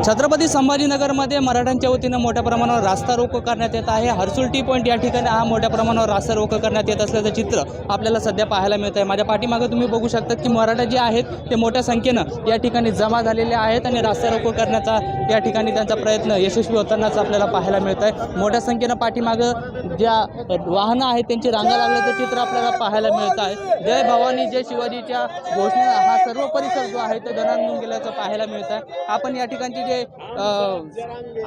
छत्रपती संभाजीनगरमध्ये मराठ्यांच्या वतीनं मोठ्या प्रमाणावर रास्ता रोको करण्यात येत आहे। हर्सुल टी पॉईंट या ठिकाणी हा मोठ्या प्रमाणावर रास्ता रोको करण्यात येत असल्याचं चित्र आपल्याला सध्या पाहायला मिळत आहे। माझ्या पाठीमागे तुम्ही बघू शकता की मराठा जे आहेत ते मोठ्या संख्येनं या ठिकाणी जमा झालेले आहेत आणि रास्ता रोको करण्याचा या ठिकाणी त्यांचा प्रयत्न यशस्वी होतानाच आपल्याला पाहायला मिळत आहे। मोठ्या संख्येनं पाठीमागं ज्या वाहनं आहेत त्यांची रांगा लागल्याचं चित्र आपल्याला पाहायला मिळत आहे। जय भवानी जय शिवाजीच्या घोषणा हा सर्व परिसर जो आहे तो दणाणून गेल्याचं पाहायला मिळत आहे। आपण या ठिकाणचे जे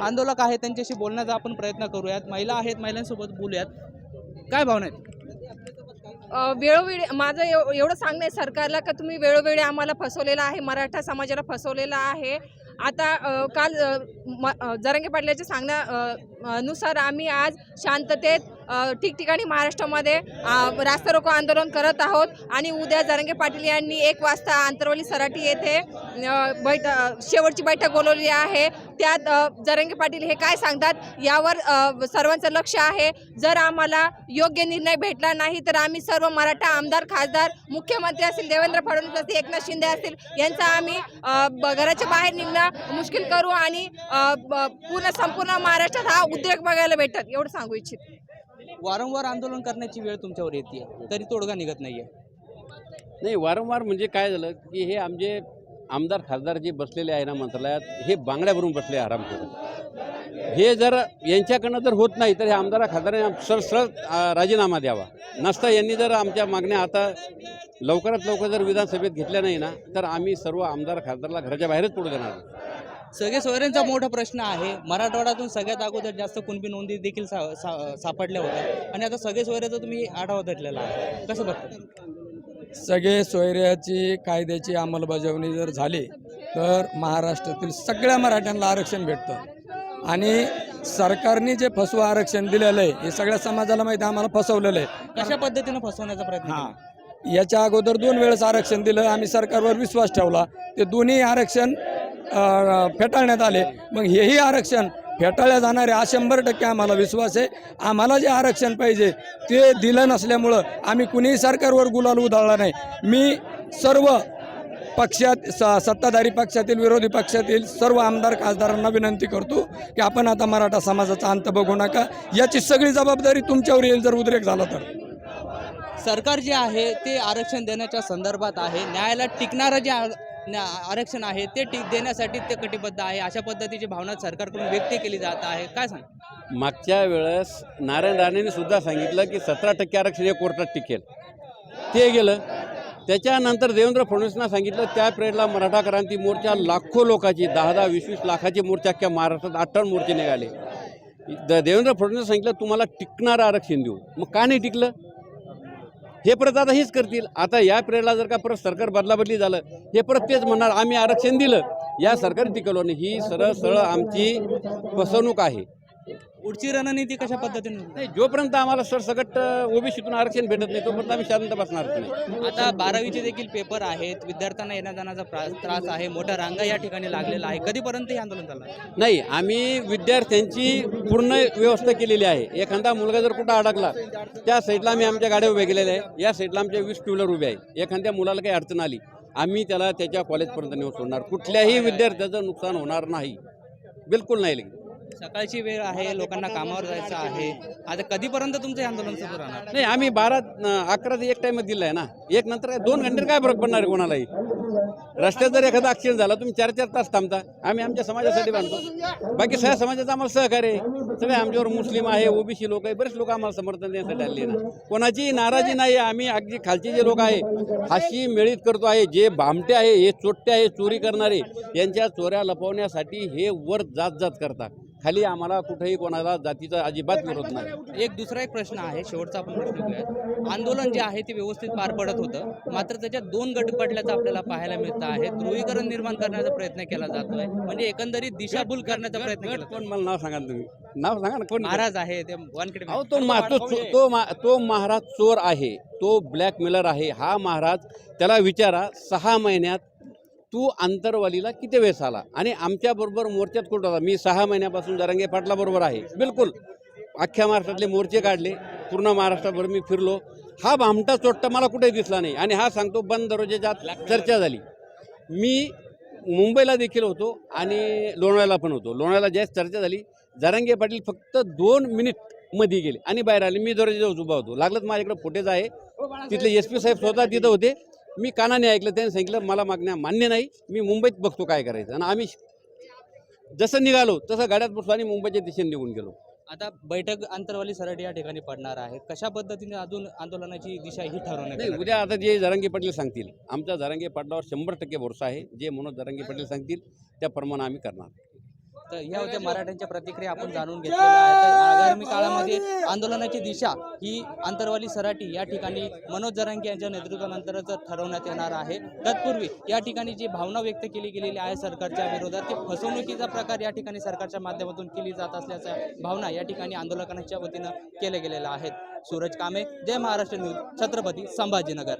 आंदोलक आहेत त्यांच्याशी बोलण्याचा आपण प्रयत्न करूयात। महिला आहेत, महिलांसोबत बोलूयात। काय भावना आहेत? वेळोवेळी माझं एवढं सांगणं आहे सरकारला की तुम्ही वेळोवेळी आम्हाला फसवलेलं आहे, मराठा समाजाला फसवलेलं आहे। आता काल जरांगे पाटलाच्या सांगण्यानुसार आम्ही आज शांततेत ठिकठिकाणी महाराष्ट्रामध्ये रास्ता रोको आंदोलन करत आहोत आणि उद्या जरांगे पाटील यांनी 1 वाजता आंतरवली सराटी येथे शेवटची बैठक बोलवली आहे। त्यात जरांगे पाटील हे काय सांगतात यावर सर्वांचं लक्ष आहे। जर आम्हाला योग्य निर्णय भेटला नाही तर आम्ही सर्व मराठा आमदार, खासदार, मुख्यमंत्री असतील देवेंद्र फडणवीस असतील, एकनाथ शिंदे असतील यांचा आम्ही घराच्या बाहेर निघणं मुश्किल करू आणि संपूर्ण महाराष्ट्रात हा उद्रेक बघायला भेटतात एवढं सांगू इच्छित। वारंवार आंदोलन करण्याची वेळ तुमच्यावर येते तरी तोडगा निघत नाहीये। नाही, वारंवार म्हणजे काय झालं की हे आमचे आमदार खासदार जे बसलेले आहे ना मंत्रालयात, हे बांगड्यावरून बसले आरामखोर। हे जर यांच्याकडनं जर होत नाही तर हे आमदार खासदारांनी सरळ राजीनामा द्यावा। नसता यांनी जर आमच्या मागण्या आता लवकरात लवकर जर विधानसभेत घेतल्या नाही ना तर आम्ही सर्व आमदार खासदारला घराच्या बाहेरच पडू देणार। सगळे सोयऱ्यांचा मोठा प्रश्न आहे। मराठवाड्यातून सगळ्यात अगोदर जास्त कुणबी नोंदी देखील सापडल्या होत्या आणि आता सगळे सोयऱ्याचा तुम्ही आढावा घेतलेला आहे, कसं बघता? सगळे सोयऱ्याची कायद्याची अंमलबजावणी जर झाली तर महाराष्ट्रातील सगळ्या मराठ्यांना आरक्षण भेटतं आणि सरकारने जे फसवं आरक्षण दिलेलं आहे हे सगळ्या समाजाला माहिती, आम्हाला फसवलेलं आहे। कशा पद्धतीनं फसवण्याचा प्रयत्न केला? याच्या अगोदर 2 वेळेस आरक्षण दिलं, आम्ही सरकारवर विश्वास ठेवला, ते दोन्ही आरक्षण फेटाळण्यात आले। मग हेही आरक्षण फेटाळल्या जाणारे हा 100% आम्हाला विश्वास आहे। आम्हाला जे आरक्षण पाहिजे ते दिलं नसल्यामुळं आम्ही कुणीही सरकारवर गुलाल उधळला नाही। मी सर्व पक्षात सत्ताधारी पक्षातील विरोधी पक्षातील सर्व आमदार खासदारांना विनंती करतो की आपण आता मराठा समाजाचा अंत बघू नका, याची सगळी जबाबदारी तुमच्यावर येईल जर उद्रेक झाला तर। सरकार जे आहे ते आरक्षण देण्याच्या संदर्भात आहे, न्यायालयात टिकणारं जे आरक्षण आहे ते देण्यासाठी ते कटिबद्ध आहे, अशा पद्धतीची भावना सरकारकडून व्यक्त केली जात आहे। काय सांग? मागच्या वेळेस नारायण राणेंनी सुद्धा सांगितलं की 17% आरक्षण हे कोर्टात टिकेल, ते गेलं। त्याच्यानंतर देवेंद्र फडणवीसना सांगितलं, त्या पिरियडला मराठा क्रांती मोर्चा लाखो लोकांची 10-10, 20-20 लाखाचे मोर्चा अख्ख्या महाराष्ट्रात 8 मोर्चे निघाले। देवेंद्र फडणवीस सांगितलं तुम्हाला टिकणारं आरक्षण देऊ, मग का नाही टिकलं? हे परत आता हेच करतील। आता या पिरियडला जर का परत सरकार बदलाबदली झालं हे परत तेच म्हणणार आम्ही आरक्षण दिलं, या सरकारी टिकवलं नाही। ही सरळ आमची फसवणूक आहे। पुढची रणनीती कशा पद्धतीने? नाही, जोपर्यंत आम्हाला सरसकट ओबीसीतून आरक्षण भेटत नाही तोपर्यंत आम्ही शांत बसणार नाही। आता 12वीचे देखील पेपर आहेत, विद्यार्थ्यांना येण्या जाण्याचा त्रास आहे, मोठ्या रांगा या ठिकाणी लागलेला आहे। कधीपर्यंत हे आंदोलन चालणार? नाही, आम्ही विद्यार्थ्यांची पूर्ण व्यवस्था केलेली आहे। एखादा मुलगा जर कुठं अडकला त्या साईडला आम्ही आमच्या गाड्या उभ्या केलेल्या आहे, या साईडला आमच्या 20 टू व्हीलर उभ्या आहे। एखाद्या मुलाला काही अडचण आली आम्ही त्याला त्याच्या कॉलेजपर्यंत नेऊन सोडणार, कुठल्याही विद्यार्थ्याचं नुकसान होणार नाही, बिलकुल नाही। सकाळची वेळ आहे, लोकांना कामावर जायचं आहे, आता कधीपर्यंत तुमचं आंदोलन सुरू राहणार? नाही, आम्ही 12-11 ते 1 टाइम दिला आहे ना, 1 नंतर 2 घंटे काय फरक पडणार आहे कोणालाही? रस्त्यात जर एखादा ॲक्सिडेंट झाला तुम्ही 4-4 तास थांबता, आम्ही आमच्या समाजासाठी बांधतो। बाकी सगळ्या समाजाचं आम्हाला सहकार्य आहे, सगळे आमच्यावर मुस्लिम आहे, ओबीसी लोक आहे, बरेच लोक आम्हाला समर्थन देण्यासाठी आले ना, कोणाची नाराजी नाही आहे। आम्ही अगदी खालचे जे लोक आहे हाशी मेळीत करतो आहे, जे भामटे आहे, हे चोट्टे आहे, चोरी करणारे, यांच्या चोऱ्या लपवण्यासाठी हे वर जात करतात। खाली आम्हाला कुठेही कोणाला जातीचा अजिबात विरोध नाही। दुसरा एक प्रश्न आहे, शेवटचा आपण प्रश्न घेऊयात। आंदोलन जे आहे ते व्यवस्थित पार पडत होतं, मात्र त्याच्यात 2 गट पडल्याचं आपल्याला पाहायला मिळतं आहे। ध्रुवीकरण निर्माण करण्याचा प्रयत्न केला जातोय, म्हणजे एकंदरीत दिशाभूल करण्याचा प्रयत्न केला। कोण मला नाव सांगा, तुम्ही नाव सांगा ना, कोण महाराज आहे ते वानखेडे? तो महाराज चोर आहे, तो ब्लॅकमेलर आहे। हा महाराज, त्याला विचारा 6 महिन्यात तू आंतरवालीला किती वेळेस आला आणि आमच्याबरोबर मोर्चात कुठं होता? मी 6 महिन्यापासून जरांगे पाटला बरोबर आहे, बिलकुल अख्ख्या महाराष्ट्रातले मोर्चे काढले, पूर्ण महाराष्ट्रभर मी फिरलो। हा भामटा चोट्टा मला कुठेही दिसला नाही आणि हा सांगतो बंद दरवाजेच्या आत चर्चा झाली। मी मुंबईला देखील होतो आणि लोणावळ्याला पण होतो. लोणावळ्याला ज्यावेळेस चर्चा झाली, जरांगे पाटील फक्त 2 मिनिट मध्ये गेले आणि बाहेर आले. मी दरवाजाजवळ उभा होतो. लागलंच माझ्याकडे फुटेज आहे. तिथले SP साहेब स्वतः तिथं होते. मी कानाने ऐकलं. त्यांनी सांगितलं मला मागण्या मान्य नाही, मी मुंबईत बघतो काय करायचं. आणि आम्ही जसं निघालो तसं गाड्यात बसलो आणि मुंबईच्या दिशेने निघून गेलो. आता बैठक आंतरवाली सराटी या ठिकाणी पडणार आहे. कशा पद्धतीने अजून आंदोलनाची दिशा ही ठरवण्यात नाही, येणार? उद्या आता जे जरांगे पाटील सांगतील, आमचा जरांगे पाटलावर 100% भरोसा आहे. जे मनोज जरांगे पाटील सांगतील त्याप्रमाणे आम्ही करणार. तर या होत्या मराठ्यांच्या प्रतिक्रिया आपण जाणून घेतलेल्या आहेत. तर आगामी काळामध्ये आंदोलनाची दिशा ही आंतरवाली सराटी या ठिकाणी मनोज जरांगे यांच्या नेतृत्वानंतरच ठरवण्यात येणार आहे. तत्पूर्वी या ठिकाणी जी भावना व्यक्त केली गेलेली आहे सरकारच्या विरोधात, ती फसवणुकीचा प्रकार या ठिकाणी सरकारच्या माध्यमातून केली जात असल्याच्या भावना या ठिकाणी आंदोलकांच्या वतीनं केल्या गेलेल्या आहेत. सूरज कामे, जय महाराष्ट्र न्यूज, छत्रपती संभाजीनगर.